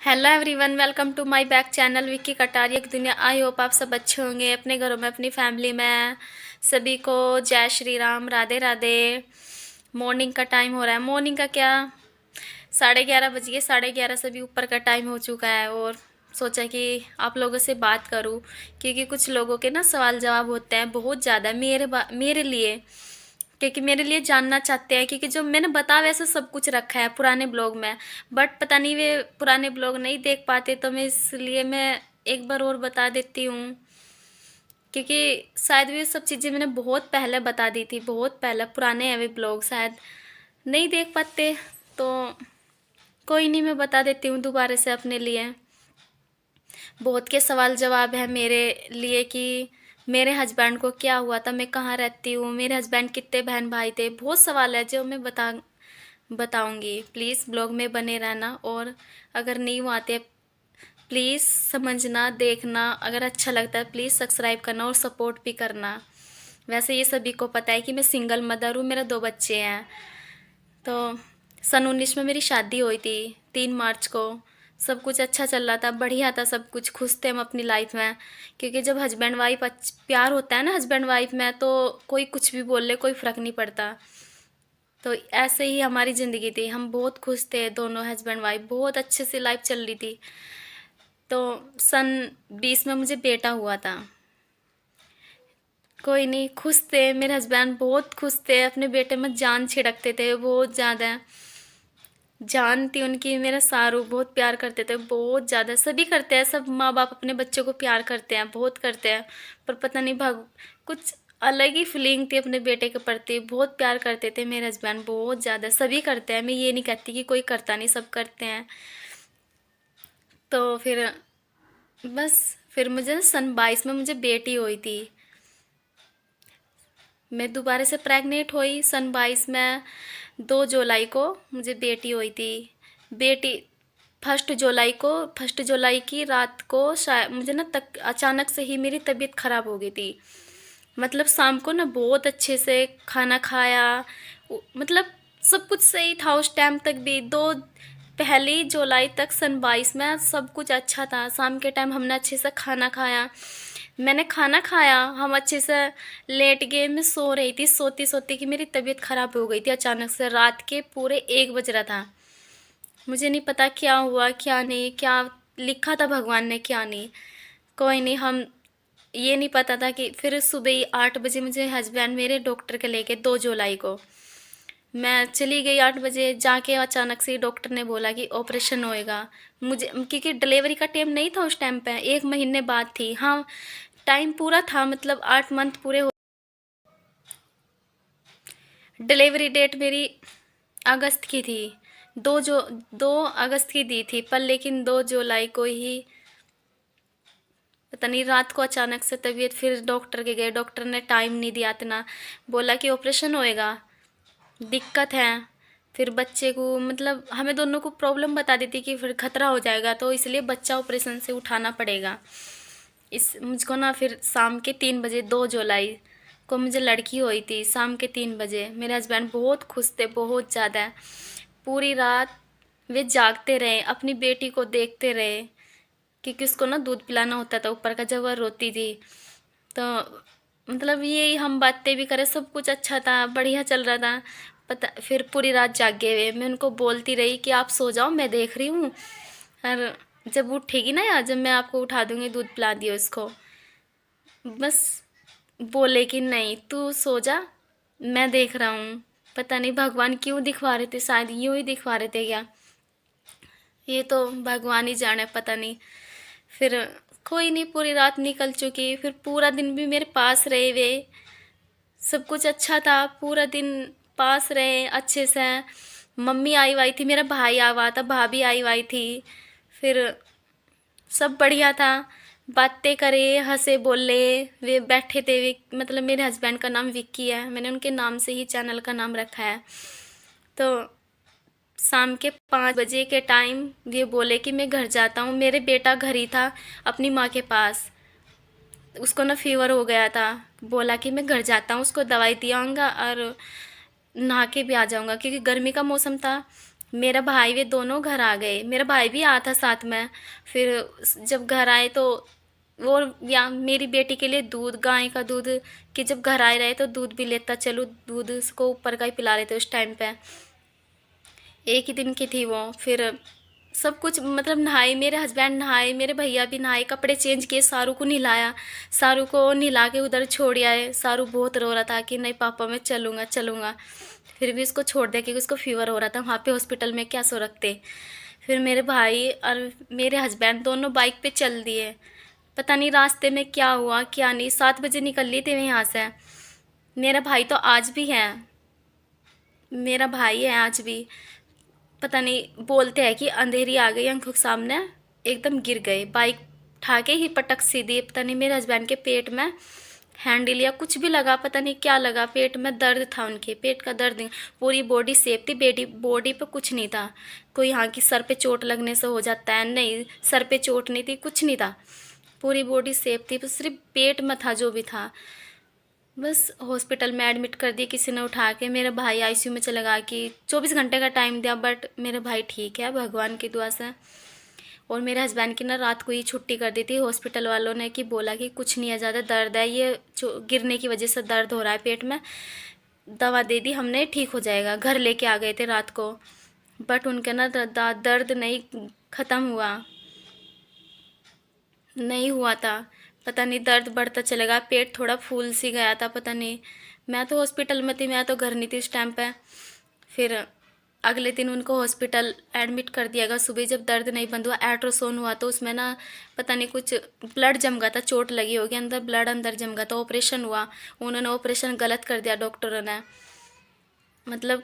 Hello everyone, welcome to my back channel Vicky Kataria की दुनिया। I hope आप सब अच्छे होंगे अपने घरों में, अपनी फैमिली में। सभी को जय श्री राम, राधे राधे। मॉर्निंग का टाइम हो रहा है। मॉर्निंग का क्या, 11:30 बज गए। 11:30 से भी ऊपर का टाइम हो चुका है और सोचा कि आप लोगों से बात करूं, क्योंकि कुछ लोगों के ना सवाल जवाब होते हैं बहुत ज़्यादा मेरे लिए, क्योंकि मेरे लिए जानना चाहते हैं। क्योंकि जो मैंने बता वैसे सब कुछ रखा है पुराने ब्लॉग में, बट पता नहीं वे पुराने ब्लॉग नहीं देख पाते, तो मैं एक बार और बता देती हूँ। क्योंकि शायद वे सब चीज़ें मैंने बहुत पहले बता दी थी, बहुत पहले पुराने हैं वे ब्लॉग, शायद नहीं देख पाते। तो कोई नहीं, मैं बता देती हूँ दोबारा से अपने लिए। बहुत के सवाल जवाब है मेरे लिए कि मेरे हस्बैंड को क्या हुआ था, मैं कहाँ रहती हूँ, मेरे हस्बैंड कितने बहन भाई थे। बहुत सवाल है जो मैं बताऊंगी। प्लीज़ ब्लॉग में बने रहना, और अगर नहीं वो आते प्लीज़ समझना, देखना। अगर अच्छा लगता है प्लीज़ सब्सक्राइब करना और सपोर्ट भी करना। वैसे ये सभी को पता है कि मैं सिंगल मदर हूँ, मेरे 2 बच्चे हैं। तो सन 19 में मेरी शादी हुई थी, 3 मार्च को। सब कुछ अच्छा चल रहा था, बढ़िया था सब कुछ, खुश थे हम अपनी लाइफ में। क्योंकि जब हस्बैंड वाइफ प्यार होता है ना हस्बैंड वाइफ में, तो कोई कुछ भी बोल ले कोई फ़र्क नहीं पड़ता। तो ऐसे ही हमारी ज़िंदगी थी, हम बहुत खुश थे दोनों हस्बैंड वाइफ, बहुत अच्छे से लाइफ चल रही थी। तो सन 20 में मुझे बेटा हुआ था। कोई नहीं, खुश थे, मेरे हस्बैंड बहुत खुश थे, अपने बेटे में जान छिड़कते थे बहुत ज़्यादा। जान थी उनकी, मेरा सारू बहुत प्यार करते थे, बहुत ज़्यादा। सभी करते हैं, सब माँ बाप अपने बच्चों को प्यार करते हैं, बहुत करते हैं। पर पता नहीं कुछ अलग ही फीलिंग थी अपने बेटे के प्रति, बहुत प्यार करते थे मेरे हस्बैंड, बहुत ज़्यादा। सभी करते हैं, मैं ये नहीं कहती कि कोई करता नहीं, सब करते हैं। तो फिर मुझे सन 22 में मुझे बेटी हुई थी। मैं दोबारा से प्रेग्नेंट हुई सन 22 में। 2 जुलाई को मुझे बेटी हुई थी। बेटी फर्स्ट जुलाई की रात को शायद मुझे ना तक अचानक से ही मेरी तबीयत ख़राब हो गई थी। मतलब शाम को ना बहुत अच्छे से खाना खाया, मतलब सब कुछ सही था उस टाइम तक भी। 1 जुलाई तक सन 22 में सब कुछ अच्छा था। शाम के टाइम हमने अच्छे से खाना खाया, मैंने खाना खाया, हम अच्छे से लेट गए। मैं सो रही थी, सोती सोती कि मेरी तबीयत ख़राब हो गई थी अचानक से। रात के पूरे 1 बज रहा था, मुझे नहीं पता क्या हुआ क्या नहीं, क्या लिखा था भगवान ने क्या नहीं। कोई नहीं, हम ये नहीं पता था कि फिर सुबह ही 8 बजे मुझे हस्बैंड मेरे डॉक्टर के लेके, 2 जुलाई को मैं चली गई 8 बजे जाके। अचानक से डॉक्टर ने बोला कि ऑपरेशन होएगा। मुझे क्योंकि डिलीवरी का टाइम नहीं था उस टाइम पे, 1 महीने बाद थी। हाँ, टाइम पूरा था, मतलब 8 मंथ पूरे हो। डिलीवरी डेट मेरी अगस्त की थी, 2 अगस्त की दी थी, पर लेकिन 2 जुलाई को ही पता नहीं रात को अचानक से तबीयत, फिर डॉक्टर के गए, डॉक्टर ने टाइम नहीं दिया इतना, बोला कि ऑपरेशन होएगा, दिक्कत है। फिर बच्चे को, मतलब हमें दोनों को प्रॉब्लम बता दी थी कि फिर खतरा हो जाएगा, तो इसलिए बच्चा ऑपरेशन से उठाना पड़ेगा। इस मुझको ना फिर शाम के 3 बजे 2 जुलाई को मुझे लड़की हुई थी। शाम के 3 बजे मेरे हस्बैंड बहुत खुश थे, बहुत ज़्यादा। पूरी रात वे जागते रहे, अपनी बेटी को देखते रहे, क्योंकि उसको ना दूध पिलाना होता था ऊपर का, जब वह रोती थी। तो मतलब ये हम बातें भी करें, सब कुछ अच्छा था, बढ़िया चल रहा था। पता फिर पूरी रात जागे हुए, मैं उनको बोलती रही कि आप सो जाओ, मैं देख रही हूँ, और जब उठेगी ना यार, जब मैं आपको उठा दूँगी, दूध पिला दियो इसको। बस बोले कि नहीं तू सो जा, मैं देख रहा हूँ। पता नहीं भगवान क्यों दिखवा रहे थे, शायद यूँ ही दिखवा रहे थे क्या, ये तो भगवान ही जाने, पता नहीं। फिर कोई नहीं, पूरी रात निकल चुकी, फिर पूरा दिन भी मेरे पास रहे वे, सब कुछ अच्छा था, पूरा दिन पास रहे अच्छे से। मम्मी आई हुई थी, मेरा भाई आया हुआ था, भाभी आई हुई थी। फिर सब बढ़िया था, बातें करे, हंसे बोले। वे बैठे थे, वे मतलब मेरे हस्बैंड का नाम विक्की है, मैंने उनके नाम से ही चैनल का नाम रखा है। तो शाम के 5 बजे के टाइम ये बोले कि मैं घर जाता हूँ। मेरे बेटा घर ही था अपनी माँ के पास, उसको ना फीवर हो गया था। बोला कि मैं घर जाता हूँ, उसको दवाई दिया आऊँगा और नहा के भी आ जाऊँगा, क्योंकि गर्मी का मौसम था। मेरा भाई वे दोनों घर आ गए, मेरा भाई भी आया था साथ में। फिर जब घर आए तो वो, या मेरी बेटी के लिए दूध, गाय का दूध, कि जब घर आए रहे तो दूध भी लेता चलो, दूध उसको ऊपर का ही पिला रहे थे उस टाइम पे। एक ही दिन की थी वो। फिर सब कुछ मतलब नहाए, मेरे हस्बैंड नहाए, मेरे भैया भी नहाए, कपड़े चेंज किए, सारू को नहलाया, सारू को नहला के उधर छोड़ आए। सारू बहुत रो रहा था कि नहीं पापा मैं चलूँगा चलूँगा, फिर भी उसको छोड़ दिया क्योंकि उसको फीवर हो रहा था, वहाँ पे हॉस्पिटल में क्या सो रखते। फिर मेरे भाई और मेरे हस्बैंड दोनों बाइक पे चल दिए। पता नहीं रास्ते में क्या हुआ क्या नहीं, 7 बजे निकल ली थी मैं यहाँ से। मेरा भाई तो आज भी है, मेरा भाई है आज भी। पता नहीं, बोलते हैं कि अंधेरी आ गई आंखों के सामने, एकदम गिर गए, बाइक उठा के ही पटक सी दी। पता नहीं मेरे हस्बैंड के पेट में हैंडल या कुछ भी लगा, पता नहीं क्या लगा, पेट में दर्द था, उनके पेट का दर्द। पूरी बॉडी सेफ थी, बेटी बॉडी पे कुछ नहीं था। कोई यहाँ की सर पे चोट लगने से हो जाता है, नहीं सर पे चोट नहीं थी, कुछ नहीं था, पूरी बॉडी सेफ थी, बस सिर्फ पेट में था जो भी था। बस हॉस्पिटल में एडमिट कर दिया किसी ने उठा के। मेरा भाई आईसीयू में चला गया कि 24 घंटे का टाइम दिया, बट मेरा भाई ठीक है भगवान की दुआ से। और मेरे हस्बैंड की ना रात को ही छुट्टी कर दी थी हॉस्पिटल वालों ने, कि बोला कि कुछ नहीं है, ज़्यादा दर्द है, ये गिरने की वजह से दर्द हो रहा है पेट में, दवा दे दी हमने, ठीक हो जाएगा। घर लेके आ गए थे रात को, बट उनका ना दर्द नहीं ख़त्म हुआ, नहीं हुआ था। पता नहीं दर्द बढ़ता चलेगा, पेट थोड़ा फूल सी गया था, पता नहीं। मैं तो हॉस्पिटल में थी, मैं तो घर नहीं थी उस टाइम पे। फिर अगले दिन उनको हॉस्पिटल एडमिट कर दिया गया। सुबह जब दर्द नहीं बंद हुआ, अल्ट्रासाउंड हुआ तो उसमें ना पता नहीं कुछ ब्लड जम गया था, चोट लगी होगी अंदर, ब्लड अंदर जम गया था। ऑपरेशन हुआ, उन्होंने ऑपरेशन गलत कर दिया डॉक्टरों ने, मतलब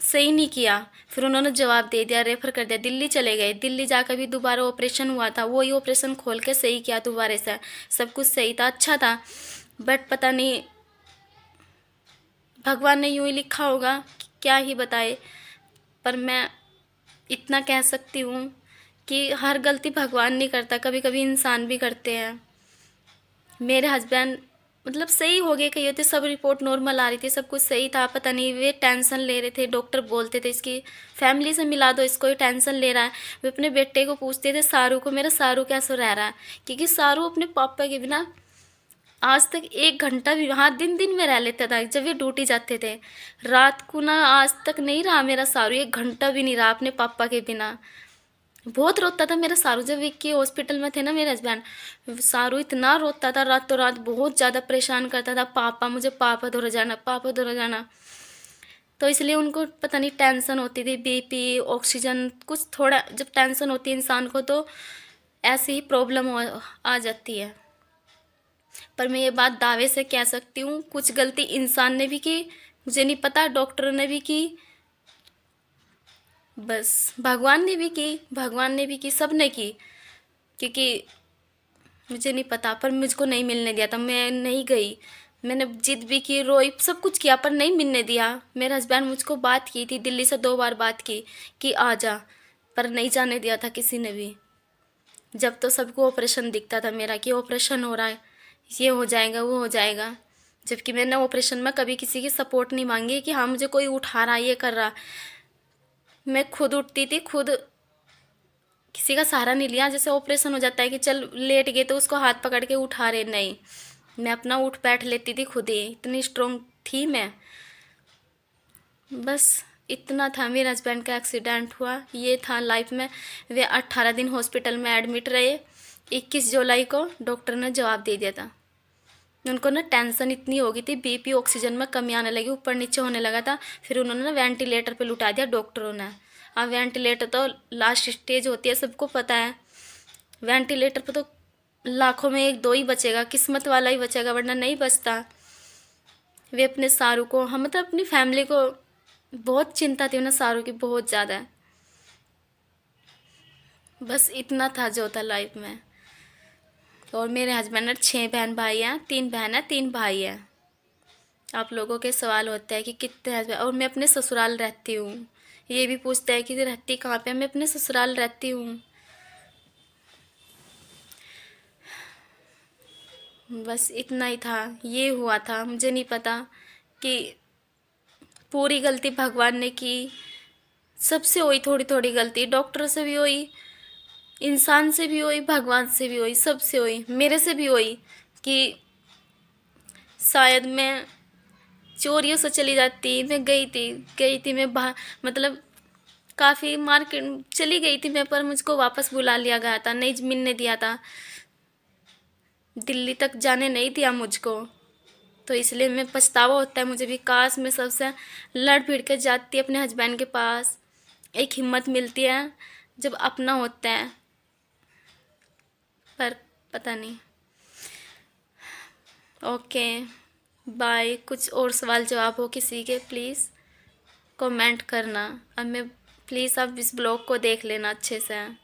सही नहीं किया। फिर उन्होंने जवाब दे दिया, रेफर कर दिया, दिल्ली चले गए। दिल्ली जाकर भी दोबारा ऑपरेशन हुआ था, वही ऑपरेशन खोल के सही किया दोबारा से, सब कुछ सही था, अच्छा था। बट पता नहीं भगवान ने यूँ ही लिखा होगा, क्या ही बताए। पर मैं इतना कह सकती हूँ कि हर गलती भगवान नहीं करता, कभी कभी इंसान भी करते हैं। मेरे हस्बैंड मतलब सही हो गए, कही होते, सब रिपोर्ट नॉर्मल आ रही थी, सब कुछ सही था। पता नहीं वे टेंशन ले रहे थे, डॉक्टर बोलते थे इसकी फैमिली से मिला दो, इसको ही टेंशन ले रहा है। वे अपने बेटे को पूछते थे, सारू को, मेरा सारू कैसे रह रहा है, क्योंकि सारू अपने पापा के बिना आज तक 1 घंटा भी, हाँ दिन दिन में रह लेता था जब ये ड्यूटी जाते थे। रात को ना आज तक नहीं रहा मेरा सारू, 1 घंटा भी नहीं रहा अपने पापा के बिना। बहुत रोता था मेरा सारू, जब विक्की हॉस्पिटल में थे ना मेरे हस्बैंड, सारू इतना रोता था, रातों रात बहुत ज़्यादा परेशान करता था, पापा मुझे पापा धोरा जाना, पापा धोरा जाना। तो इसलिए उनको पता नहीं टेंशन होती थी, बीपी, ऑक्सीजन, कुछ थोड़ा जब टेंशन होती है इंसान को तो ऐसी ही प्रॉब्लम आ जाती है। पर मैं ये बात दावे से कह सकती हूँ, कुछ गलती इंसान ने भी की, मुझे नहीं पता डॉक्टरों ने भी की, बस भगवान ने भी की, भगवान ने भी की, सब ने की, क्योंकि मुझे नहीं पता। पर मुझको नहीं मिलने दिया था, मैं नहीं गई, मैंने जिद भी की, रोई, सब कुछ किया, पर नहीं मिलने दिया। मेरे हस्बैंड मुझको बात की थी, दिल्ली से 2 बार बात की कि आ जा, पर नहीं जाने दिया था किसी ने भी। जब तो सबको ऑपरेशन दिखता था मेरा, कि ऑपरेशन हो रहा है, ये हो जाएगा वो हो जाएगा, जबकि मैंने ऑपरेशन में कभी किसी की सपोर्ट नहीं मांगी कि हाँ मुझे कोई उठा रहा, ये कर रहा। मैं खुद उठती थी, खुद, किसी का सहारा नहीं लिया। जैसे ऑपरेशन हो जाता है कि चल लेट गए तो उसको हाथ पकड़ के उठा रहे, नहीं, मैं अपना उठ बैठ लेती थी खुद ही, इतनी स्ट्रोंग थी मैं। बस इतना था। मेरे हस्बैंड का एक्सीडेंट हुआ, ये था लाइफ में। वे 18 दिन हॉस्पिटल में एडमिट रहे। 21 जुलाई को डॉक्टर ने जवाब दे दिया था। उनको ना टेंशन इतनी हो गई थी, बीपी, ऑक्सीजन में कमी आने लगी, ऊपर नीचे होने लगा था। फिर उन्होंने ना वेंटिलेटर पे लुटा दिया डॉक्टरों ने। अब वेंटिलेटर तो लास्ट स्टेज होती है, सबको पता है। वेंटिलेटर पे तो लाखों में 1-2 ही बचेगा, किस्मत वाला ही बचेगा, वरना नहीं बचता। वे अपने सारू को, हम मतलब अपनी फैमिली को बहुत चिंता थी उन्हें, सारू की बहुत ज़्यादा। बस इतना था जो था लाइफ में। और मेरे हस्बैंड ने 6 बहन भाई हैं, 3 बहन है 3 भाई है। आप लोगों के सवाल होते हैं कि कितने हस्बैंड, और मैं अपने ससुराल रहती हूँ, ये भी पूछते हैं कि रहती कहाँ पे, मैं अपने ससुराल रहती हूँ। बस इतना ही था, ये हुआ था। मुझे नहीं पता कि पूरी गलती भगवान ने की, सबसे हुई थोड़ी थोड़ी गलती, डॉक्टर से भी हुई, इंसान से भी हुई, भगवान से भी हुई, सबसे हुई, मेरे से भी हुई कि शायद मैं चोरियों से चली जाती। मैं गई थी मैं बाहर, मतलब काफ़ी मार्केट चली गई थी मैं, पर मुझको वापस बुला लिया गया था, नहीं मिलने दिया था, दिल्ली तक जाने नहीं दिया मुझको। तो इसलिए मैं पछतावा होता है मुझे भी, काश मैं सबसे लड़ भिड़ के जाती अपने हस्बैंड के पास। एक हिम्मत मिलती है जब अपना होता है, पर पता नहीं। Okay, bye. कुछ और सवाल जवाब हो किसी के, प्लीज़ कमेंट करना। अब मैं, प्लीज़ आप इस ब्लॉग को देख लेना अच्छे से।